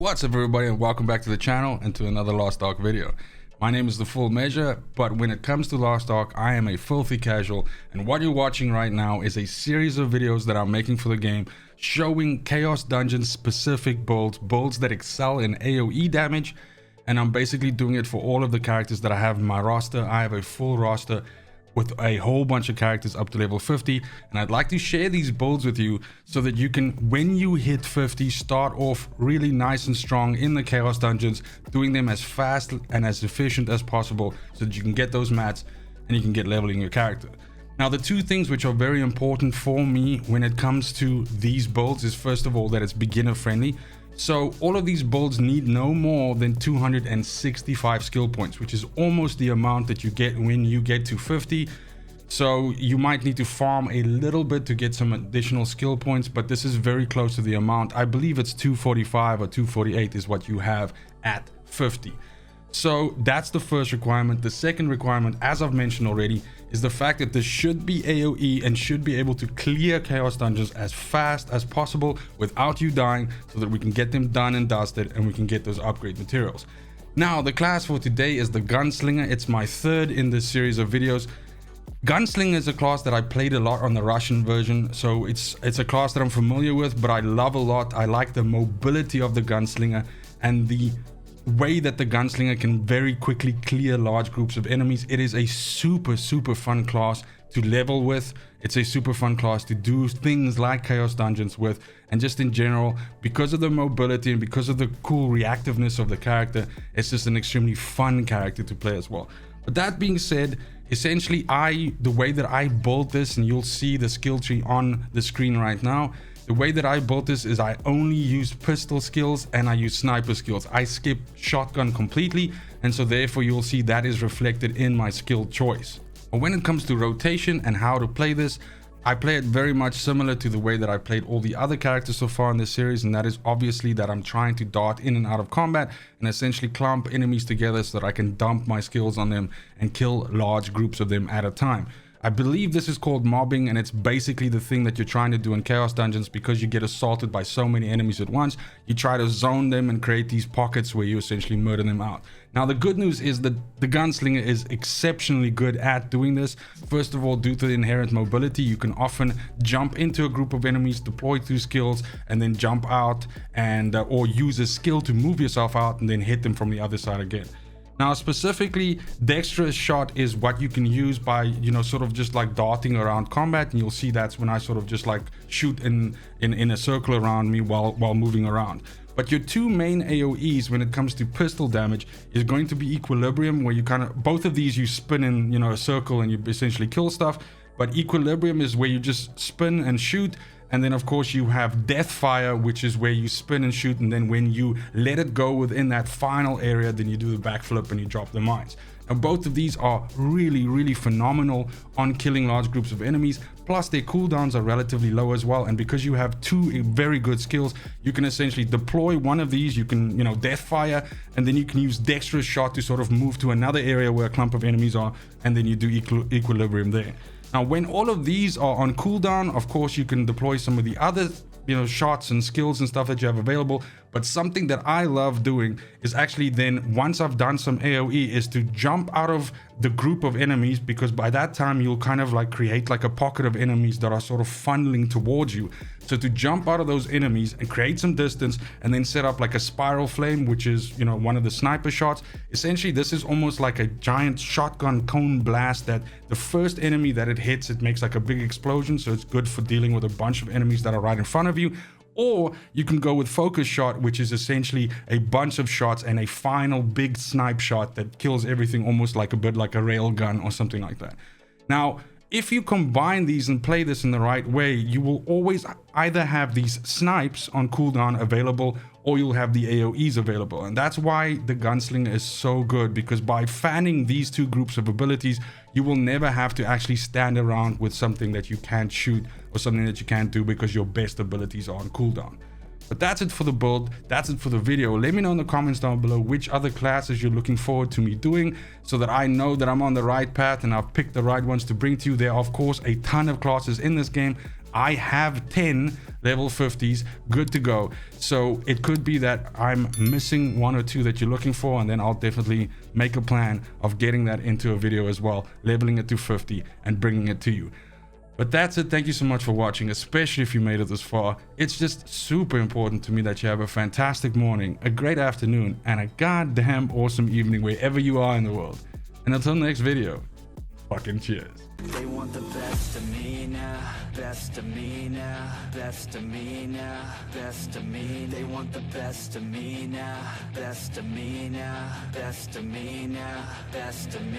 What's up everybody, and welcome back to the channel and to another Lost Ark video. My name is The Full Measure, but when it comes to Lost Ark, I am a filthy casual, and what you're watching right now is a series of videos that I'm making for the game showing Chaos Dungeon specific builds that excel in AoE damage, and I'm basically doing it for all of the characters that I have in my roster. I have a full roster with a whole bunch of characters up to level 50, and I'd like to share these builds with you so that you can, when you hit 50, start off really nice and strong in the Chaos Dungeons, doing them as fast and as efficient as possible so that you can get those mats and you can get leveling your character. Now, the two things which are very important for me when it comes to these builds is, first of all, that it's beginner friendly. So all of these builds need no more than 265 skill points, which is almost the amount that you get when you get to 50. So you might need to farm a little bit to get some additional skill points, but this is very close to the amount. I believe it's 245 or 248 is what you have at 50. So that's the first requirement. The second requirement, as I've mentioned already, is the fact that this should be AoE and should be able to clear Chaos Dungeons as fast as possible without you dying, so that we can get them done and dusted and we can get those upgrade materials. Now, the class for today is the Gunslinger. It's my third in this series of videos. Gunslinger is a class that I played a lot on the Russian version, so it's a class that I'm familiar with, but I love a lot. I like the mobility of the Gunslinger and the way that the Gunslinger can very quickly clear large groups of enemies. It is a super fun class to level with. It's a super fun class to do things like Chaos Dungeons with, and just in general, because of the mobility and because of the cool reactiveness of the character, it's just an extremely fun character to play as well. But that being said, essentially the way that I built this, and you'll see the skill tree on the screen right now, the way that I built this is I only used pistol skills and I used sniper skills. I skipped shotgun completely, and so therefore you'll see that is reflected in my skill choice. But when it comes to rotation and how to play this, I play it very much similar to the way that I played all the other characters so far in this series, and that is obviously that I'm trying to dart in and out of combat and essentially clump enemies together so that I can dump my skills on them and kill large groups of them at a time. I believe this is called mobbing, and it's basically the thing that you're trying to do in Chaos Dungeons because you get assaulted by so many enemies at once. You try to zone them and create these pockets where you essentially murder them out. Now, the good news is that the Gunslinger is exceptionally good at doing this. First of all, due to the inherent mobility, you can often jump into a group of enemies, deploy 2 skills, and then jump out and or use a skill to move yourself out and then hit them from the other side again. Now, specifically, dexterous shot is what you can use by, sort of just like darting around combat, and you'll see that's when I sort of just like shoot in a circle around me while moving around. But your two main AoEs when it comes to pistol damage is going to be equilibrium, where you kind of, both of these you spin in, a circle and you essentially kill stuff. But equilibrium is where you just spin and shoot. And then of course you have death fire, which is where you spin and shoot, and then when you let it go within that final area, then you do the backflip and you drop the mines. Now, both of these are really phenomenal on killing large groups of enemies, plus their cooldowns are relatively low as well. And because you have two very good skills, you can essentially deploy one of these. You can, death fire, and then you can use dexterous shot to sort of move to another area where a clump of enemies are, and then you do equilibrium there. Now, when all of these are on cooldown, of course, you can deploy some of the other, shots and skills and stuff that you have available. But something that I love doing is actually then, once I've done some AoE, is to jump out of the group of enemies, because by that time you'll kind of like create like a pocket of enemies that are sort of funneling towards you. So to jump out of those enemies and create some distance and then set up like a spiral flame, which is, one of the sniper shots. Essentially, this is almost like a giant shotgun cone blast that the first enemy that it hits, it makes like a big explosion. So it's good for dealing with a bunch of enemies that are right in front of you. Or you can go with focus shot, which is essentially a bunch of shots and a final big snipe shot that kills everything, almost like a bit like a rail gun or something like that. Now, if you combine these and play this in the right way, you will always either have these snipes on cooldown available, or you'll have the AoEs available. And that's why the Gunslinger is so good, because by fanning these two groups of abilities, you will never have to actually stand around with something that you can't shoot or something that you can't do because your best abilities are on cooldown. But that's it for the build. That's it for the video. Let me know in the comments down below which other classes you're looking forward to me doing, so that I know that I'm on the right path and I've picked the right ones to bring to you. There are, of course, a ton of classes in this game. I have 10 level 50s good to go. So it could be that I'm missing one or two that you're looking for, and then I'll definitely make a plan of getting that into a video as well, leveling it to 50 and bringing it to you. But that's it. Thank you so much for watching, especially if you made it this far. It's just super important to me that you have a fantastic morning, a great afternoon, and a goddamn awesome evening wherever you are in the world. And until next video, fucking cheers. They want the best of me now, best of me now, best of me now, best of me. They want the best of me now, best of me now, best of me now, best of me.